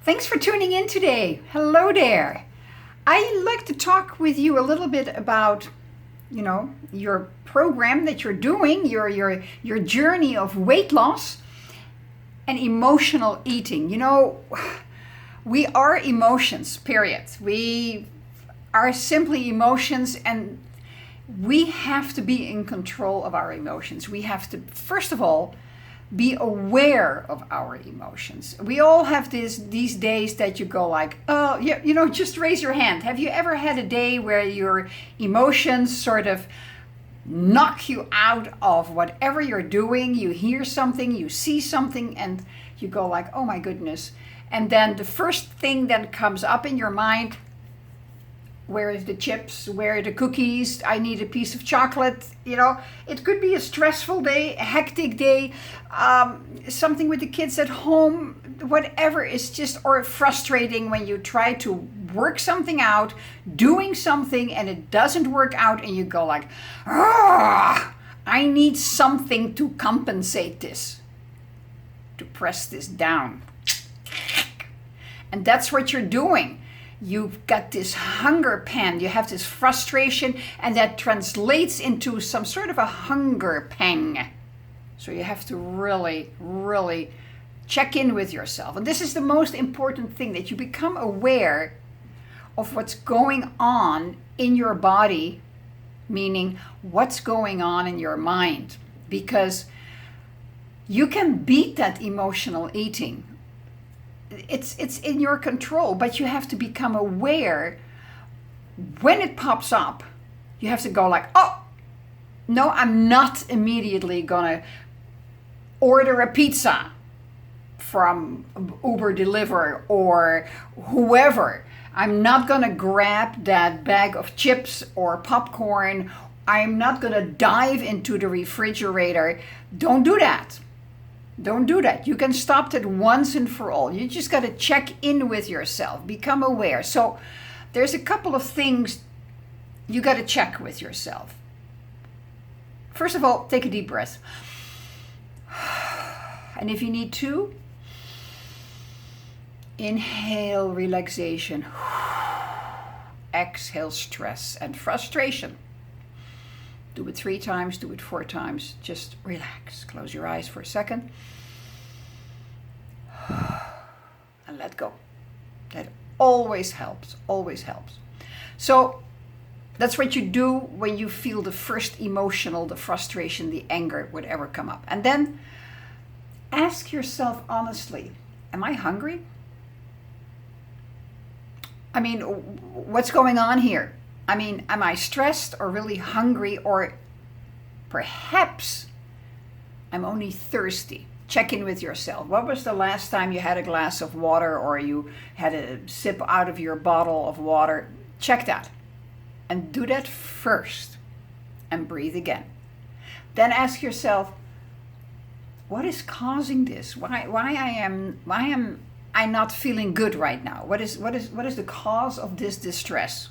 Thanks for tuning in today. Hello there. I'd like to talk with you a little bit about, your program that you're doing, your journey of weight loss and emotional eating. We are emotions, period. We are simply emotions, and we have to be in control of our emotions. We have to, first of all, be aware of our emotions. We all have these days that you go like, oh, yeah, just raise your hand. Have you ever had a day where your emotions sort of knock you out of whatever you're doing? You hear something, you see something, and you go like, oh my goodness. And then the first thing that comes up in your mind, where is the chips? Where are the cookies? I need a piece of chocolate. It could be a stressful day, a hectic day, something with the kids at home, whatever is or frustrating when you try to work something out, doing something, and it doesn't work out, and you go like, I need something to compensate this, to press this down. And that's what you're doing. You've got this hunger pan, you have this frustration, and that translates into some sort of a hunger pang. So you have to really, really check in with yourself. And this is the most important thing, that you become aware of what's going on in your body, meaning what's going on in your mind. Because you can beat that emotional eating. It's in your control, but you have to become aware when it pops up. You have to go like, oh, no, I'm not immediately gonna order a pizza from Uber Deliver or whoever. I'm not gonna grab that bag of chips or popcorn. I'm not gonna dive into the refrigerator. Don't do that. Don't do that. You can stop that once and for all. You just got to check in with yourself, become aware. So there's a couple of things you got to check with yourself. First of all, take a deep breath. And if you need to, inhale relaxation. Exhale stress and frustration. Do it 3 times, do it 4 times. Just relax. Close your eyes for a second. And let go. That always helps, always helps. So that's what you do when you feel the first emotional, the frustration, the anger, whatever come up. And then ask yourself honestly, am I hungry? I mean, what's going on here? I mean, am I stressed or really hungry, or perhaps I'm only thirsty? Check in with yourself. What was the last time you had a glass of water, or you had a sip out of your bottle of water? Check that. And do that first. And breathe again. Then ask yourself, what is causing this? Why am I not feeling good right now? What is the cause of this distress?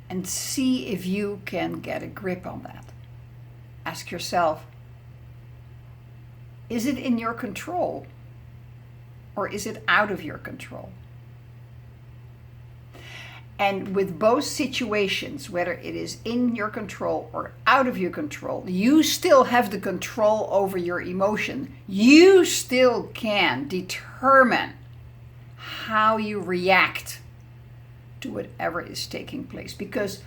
And see if you can get a grip on that. Ask yourself, is it in your control, or is it out of your control? And with both situations, whether it is in your control or out of your control, you still have the control over your emotion. You still can determine how you react to whatever is taking place, because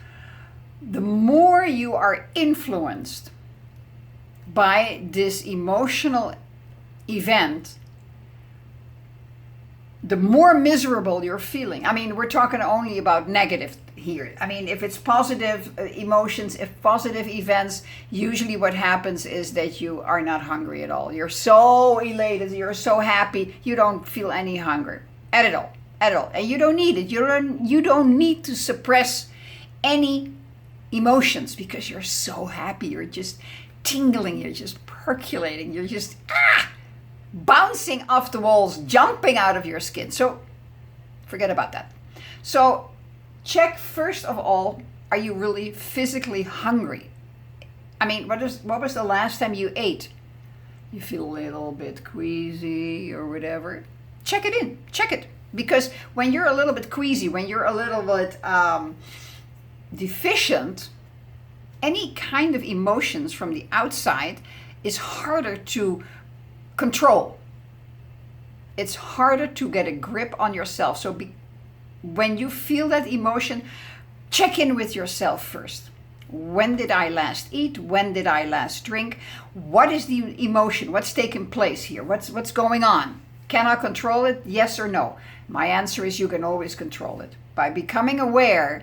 the more you are influenced by this emotional event, the more miserable you're feeling. I mean, we're talking only about negative here. I mean, if it's positive emotions, if positive events, usually what happens is that you are not hungry at all. You're so elated, you're so happy, you don't feel any hunger at all. And you don't need it. You don't need to suppress any emotions, because you're so happy. You're just tingling. You're just percolating. You're just bouncing off the walls, jumping out of your skin. So forget about that. So check first of all, are you really physically hungry? I mean, what was the last time you ate? You feel a little bit queasy or whatever. check it in, check it. Because when you're a little bit queasy, when you're a little bit deficient, any kind of emotions from the outside is harder to control. It's harder to get a grip on yourself. So when you feel that emotion, check in with yourself first. When did I last eat? When did I last drink? What is the emotion? What's taking place here? What's going on? Can I control it? Yes or no? My answer is you can always control it. By becoming aware,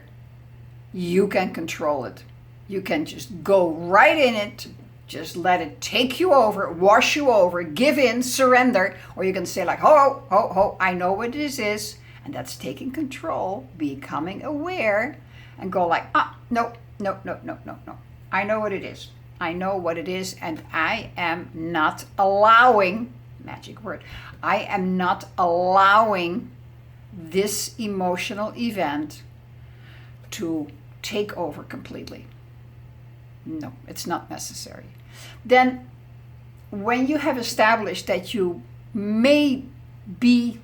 you can control it. You can just go right in it, just let it take you over, wash you over, give in, surrender. Or you can say like, ho, ho, ho, I know what this is. And that's taking control, becoming aware, and go like, no. I know what it is. I know what it is, and I am not allowing, magic word, I am not allowing this emotional event to take over completely. No, it's not necessary. Then, when you have established that you may be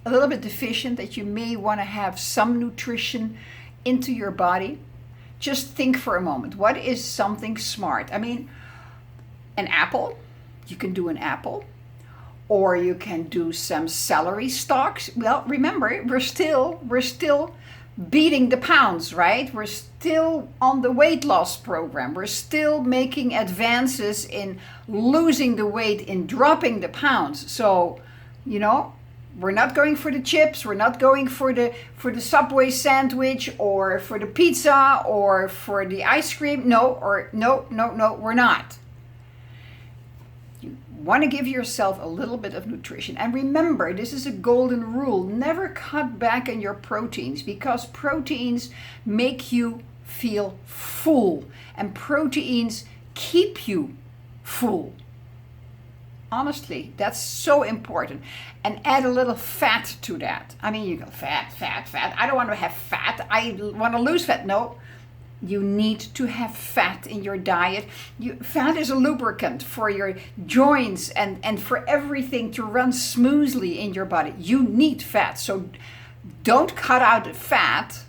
a little bit deficient, that you may want to have some nutrition into your body, just think for a moment. What is something smart? I mean, an apple, you can do an apple, or you can do some celery stalks. Well, remember, we're still beating the pounds, right? We're still on the weight loss program. We're still making advances in losing the weight, in dropping the pounds. So, we're not going for the chips. We're not going for the Subway sandwich or for the pizza or for the ice cream. No, we're not. You want to give yourself a little bit of nutrition. And remember, this is a golden rule. Never cut back on your proteins, because proteins make you feel full and proteins keep you full. Honestly, that's so important. And add a little fat to that. I mean, you go fat. I don't want to have fat. I want to lose fat. No, you need to have fat in your diet. Fat is a lubricant for your joints and for everything to run smoothly in your body. You need fat. So don't cut out the fat.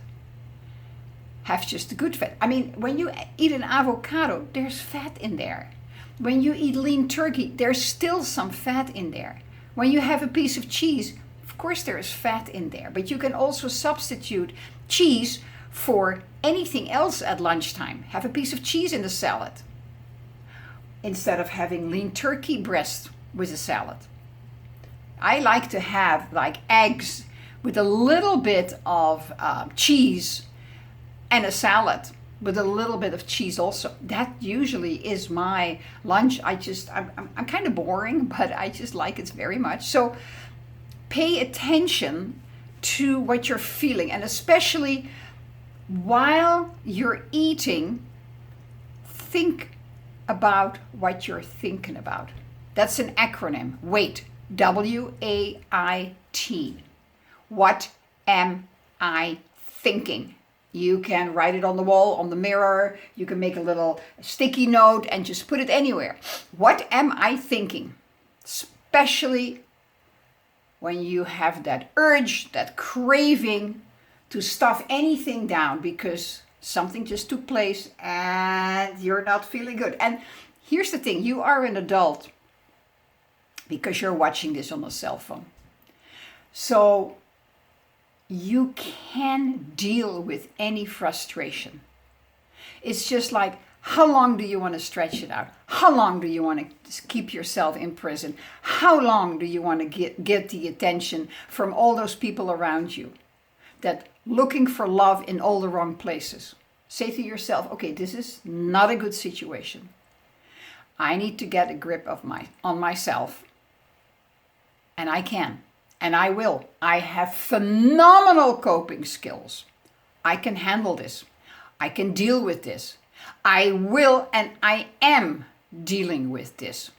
Have just the good fat. I mean, when you eat an avocado, there's fat in there. When you eat lean turkey, there's still some fat in there. When you have a piece of cheese, of course there is fat in there. But you can also substitute cheese for anything else at lunchtime. Have a piece of cheese in the salad instead of having lean turkey breast with a salad. I like to have like eggs with a little bit of cheese and a salad with a little bit of cheese also. That usually is my lunch. I'm kind of boring, but I just like it very much. So pay attention to what you're feeling, and especially while you're eating, think about what you're thinking about. That's an acronym. WAIT. W-A-I-T. What am I thinking? You can write it on the wall, on the mirror. You can make a little sticky note and just put it anywhere. What am I thinking? Especially when you have that urge, that craving to stuff anything down because something just took place and you're not feeling good. And here's the thing, you are an adult because you're watching this on a cell phone. So you can deal with any frustration. It's just like, how long do you want to stretch it out? How long do you want to keep yourself in prison? How long do you want to get the attention from all those people around you that looking for love in all the wrong places? Say to yourself, okay, this is not a good situation. I need to get a grip on myself. And I can. And I will. I have phenomenal coping skills. I can handle this. I can deal with this. I will and I am dealing with this.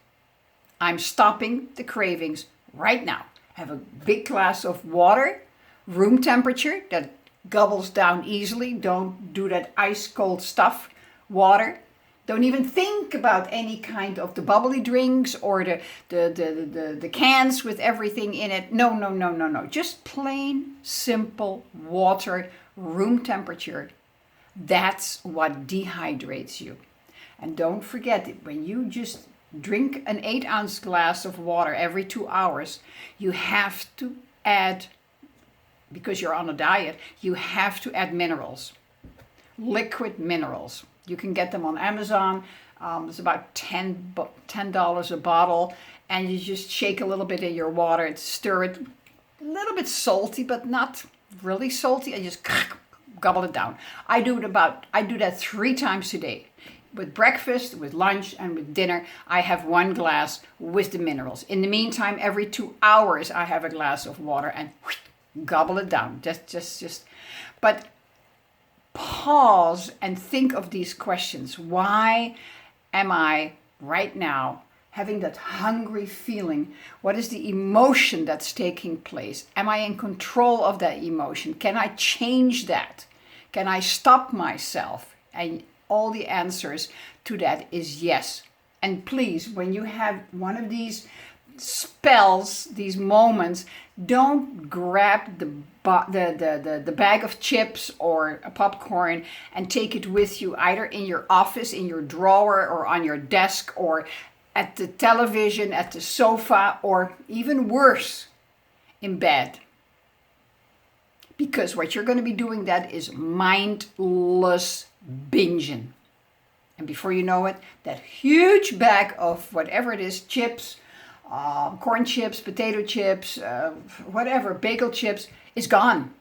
I'm stopping the cravings right now. Have a big glass of water, room temperature, that gobbles down easily. Don't do that ice cold stuff. Water. Don't even think about any kind of the bubbly drinks or the cans with everything in it. No, no, no, no, no. Just plain, simple water, room temperature. That's what dehydrates you. And don't forget that when you just drink an 8-ounce glass of water every 2 hours, you have to add, because you're on a diet, you have to add minerals, liquid minerals. You can get them on Amazon. It's about $10 a bottle. And you just shake a little bit in your water and stir it. A little bit salty, but not really salty. And just gobble it down. I do that 3 times a day. With breakfast, with lunch, and with dinner, I have 1 glass with the minerals. In the meantime, every 2 hours, I have a glass of water and gobble it down. Just. But pause and think of these questions. Why am I right now having that hungry feeling? What is the emotion that's taking place? Am I in control of that emotion? Can I change that? Can I stop myself? And all the answers to that is yes. And please, when you have one of these spells, these moments, don't grab the bag of chips or a popcorn and take it with you either in your office, in your drawer, or on your desk, or at the television, at the sofa, or even worse, in bed. Because what you're going to be doing that is mindless binging. And before you know it, that huge bag of whatever it is, chips, corn chips, potato chips, whatever, bagel chips, is gone.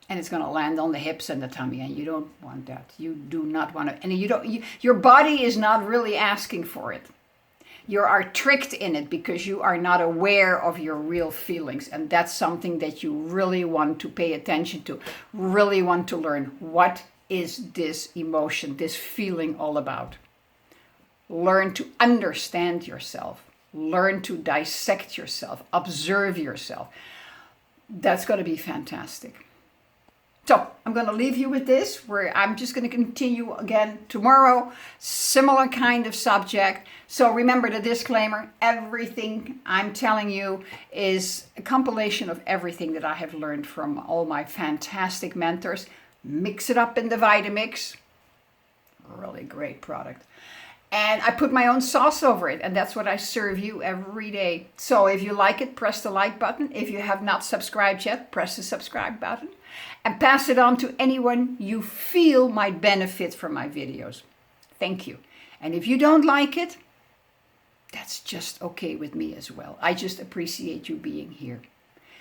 And it's going to land on the hips and the tummy, and you don't want that. You do not want it. And your body is not really asking for it. You are tricked in it because you are not aware of your real feelings. And that's something that you really want to pay attention to, really want to learn. What is this emotion, this feeling all about? Learn to understand yourself. Learn to dissect yourself. Observe yourself. That's going to be fantastic. So I'm going to leave you with this, where I'm just going to continue again tomorrow. Similar kind of subject. So remember the disclaimer. Everything I'm telling you is a compilation of everything that I have learned from all my fantastic mentors. Mix it up in the Vitamix. Really great product. And I put my own sauce over it, and that's what I serve you every day. So if you like it, press the like button. If you have not subscribed yet, press the subscribe button. And pass it on to anyone you feel might benefit from my videos. Thank you. And if you don't like it, that's just okay with me as well. I just appreciate you being here.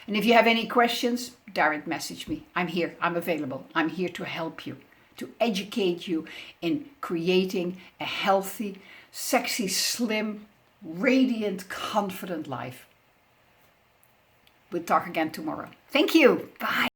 And if you have any questions, direct message me. I'm here. I'm available. I'm here to help you, to educate you in creating a healthy, sexy, slim, radiant, confident life. We'll talk again tomorrow. Thank you. Bye.